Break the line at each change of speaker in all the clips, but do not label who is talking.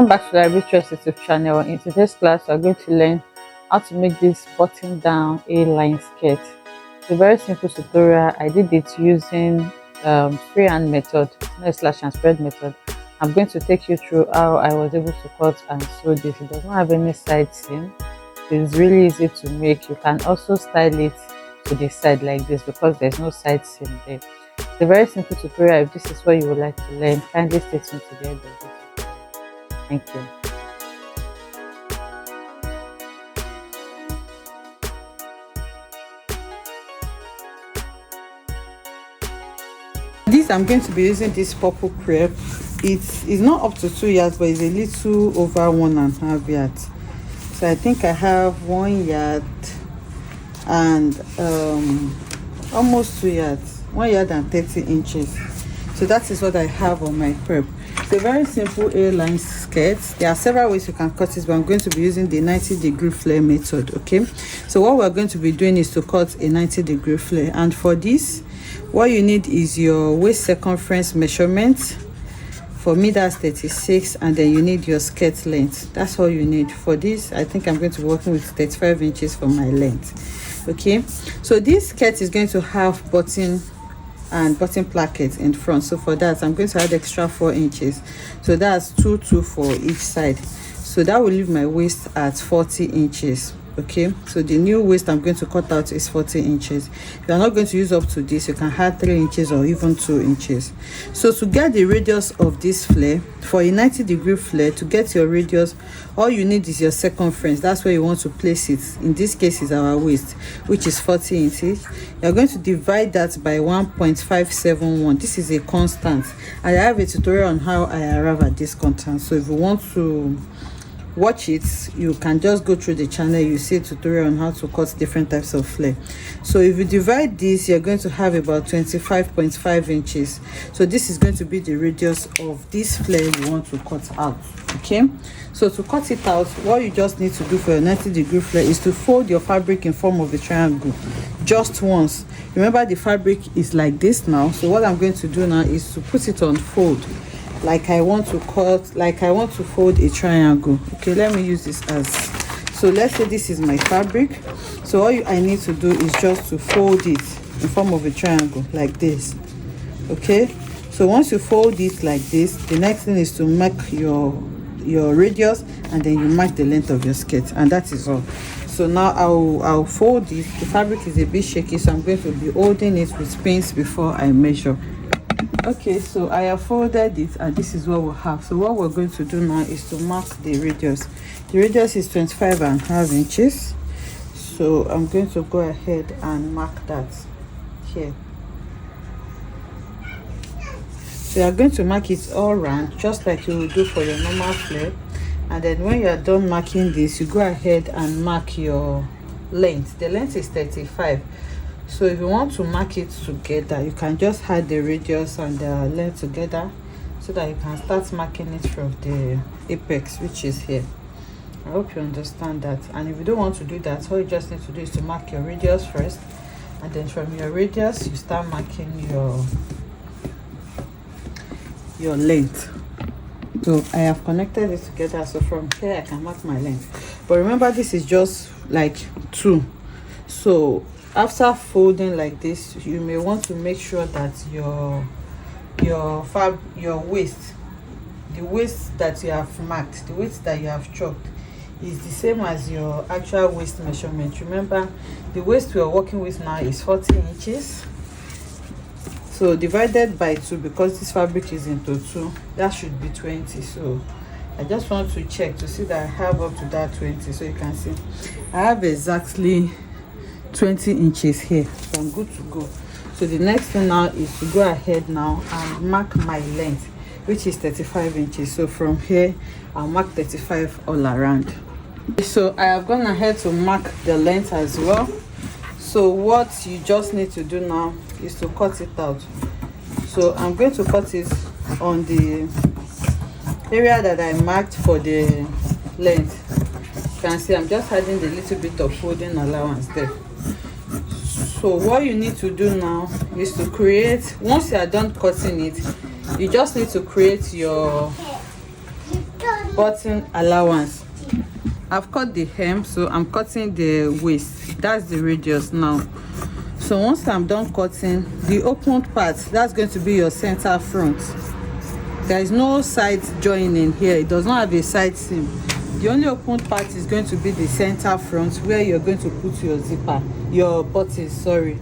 Welcome back to the Library Choice YouTube channel. In today's class, we are going to learn how to make this button down A-line skirt. It's a very simple tutorial. I did it using freehand method, no slash and spread method. I'm going to take you through how I was able to cut and sew this. It does not have any side seam. It's really easy to make. You can also style it to the side like this because there's no side seam there. It's a very simple tutorial. If this is what you would like to learn, kindly stay tuned to the end of this tutorial. Thank you. This I'm going to be using this purple crepe. It's not up to 2 yards, but it's a little over 1.5 yards. So I think I have 1 yard and almost 2 yards, 1 yard and 30 inches. So that is what I have on my crepe. It's a very simple A-line skirt. There are several ways you can cut it, but I'm going to be using the 90-degree flare method. Okay, so what we're going to be doing is to cut a 90-degree flare, and for this what you need is your waist circumference measurement. For me, that's 36, and then you need your skirt length. That's all you need for this. I think I'm going to be working with 35 inches for my length. Okay, so this skirt is going to have button and button placket in front. So for that, I'm going to add extra 4 inches. So that's 2 for each side. So that will leave my waist at 40 inches. Okay, so the new waist I'm going to cut out is 40 inches. If you're not going to use up to this, you can add 3 inches or even 2 inches. So to get the radius of this flare, for a 90-degree flare, to get your radius, all you need is your circumference. That's where you want to place it. In this case is our waist, which is 40 inches. You're going to divide that by 1.571. This is a constant. I have a tutorial on how I arrive at this constant. So if you want to watch it, you can just go through the channel. You see a tutorial on how to cut different types of flare. So if you divide this, you're going to have about 25.5 inches. So this is going to be the radius of this flare you want to cut out. Okay, so to cut it out, what you just need to do for your 90-degree flare is to fold your fabric in form of a triangle just once. Remember, the fabric is like this now. So what I'm going to do now is to put it on fold, like I want to fold a triangle. Okay, let me use this as, so let's say this is my fabric. So all I need to do is just to fold it in form of a triangle like this. Okay, so once you fold it like this, the next thing is to mark your radius, and then you mark the length of your skirt, and that is all. So now I'll fold it. The fabric is a bit shaky, so I'm going to be holding it with pins before I measure. Okay, so I have folded it, and this is what we'll have. So what we're going to do now is to mark the radius. The radius is 25.5 inches. So I'm going to go ahead and mark that here. So you're going to mark it all round, just like you will do for your normal flare. And then when you are done marking this, you go ahead and mark your length. The length is 35. So if you want to mark it together, you can just add the radius and the length together, so that you can start marking it from the apex, which is here. I hope you understand that. And if you don't want to do that, all you just need to do is to mark your radius first, and then from your radius you start marking your length. So I have connected it together, so from here I can mark my length. But remember, this is just like 2. So after folding like this, you may want to make sure that your waist, the waist that you have marked, the waist that you have chalked, is the same as your actual waist measurement. Remember, the waist we are working with now is 40 inches. So divided by 2, because this fabric is into 2, that should be 20. So I just want to check to see that I have up to that 20. So you can see I have exactly 20 inches here, so I'm good to go. So the next thing now is to go ahead now and mark my length, which is 35 inches. So from here I'll mark 35 all around. So I have gone ahead to mark the length as well. So what you just need to do now is to cut it out. So I'm going to cut it on the area that I marked for the length. You can see I'm just adding a little bit of folding allowance there. So what you need to do now is to create, once you are done cutting it, you just need to create your button allowance. I've cut the hem, so I'm cutting the waist. That's the radius now. So once I'm done cutting the opened part, that's going to be your center front. There is no side joining here. It does not have a side seam. The only opened part is going to be the center front, where you're going to put your zipper, your buttons, sorry.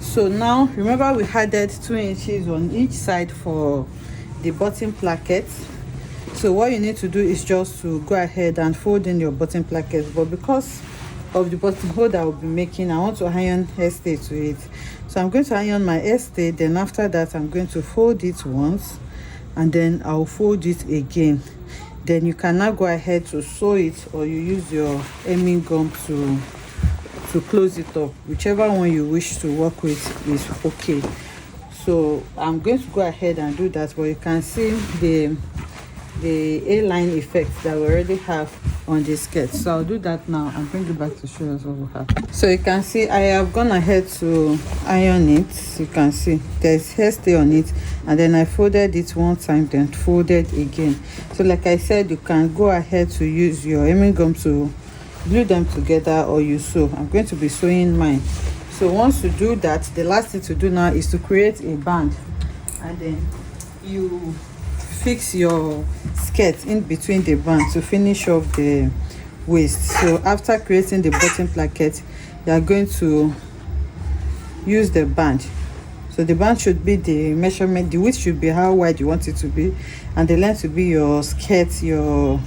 So now remember, we added 2 inches on each side for the button placket. So what you need to do is just to go ahead and fold in your button placket. But because of the buttonhole that I will be making, I want to iron hairstay to it. So I'm going to iron my hairstay. Then after that, I'm going to fold it once, and then I'll fold it again. Then you can now go ahead to sew it, or you use your hemming gum to close it up. Whichever one you wish to work with is okay. So I'm going to go ahead and do that. But you can see the A-line effect that we already have on the skirt. So I'll do that now and bring it back to show us what we have. So you can see I have gone ahead to iron it. You can see there's hairstay on it, and then I folded it one time, then folded again. So like I said, you can go ahead to use your hemming gum to glue them together, or you sew. I'm going to be sewing mine. So once you do that, the last thing to do now is to create a band, and then you fix your skirt in between the band to finish off the waist. So after creating the button placket, you are going to use the band. So the band should be the measurement, the width should be how wide you want it to be, and the length will be your skirt, your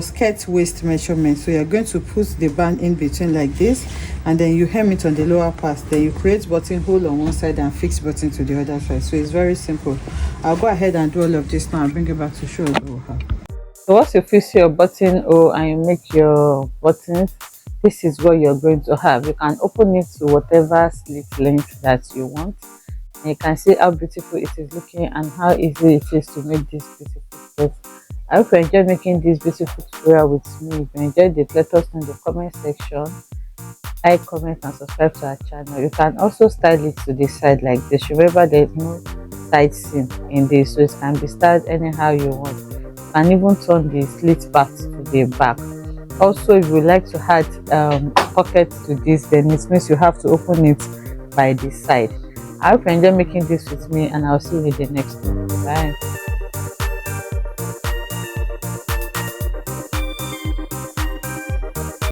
skirt waist measurement. So you're going to put the band in between like this, and then you hem it on the lower part. Then you create buttonhole on one side and fix button to the other side. So it's very simple. I'll go ahead and do all of this now and bring it back to show you how. So once you fix your buttonhole and you make your buttons, this is what you're going to have. You can open it to whatever slit length that you want, and you can see how beautiful it is looking and how easy it is to make this beautiful skirt. I hope you enjoyed making this beautiful tutorial with me. If you enjoyed it, let us know in the comment section. Like, comment and subscribe to our channel. You can also style it to the side like this. Remember, there is no side seam in this, so it can be styled anyhow you want. You can even turn the slit part to the back. Also, if you would like to add pocket to this, then it means you have to open it by the side. I hope you enjoy making this with me, and I'll see you in the next one. Bye.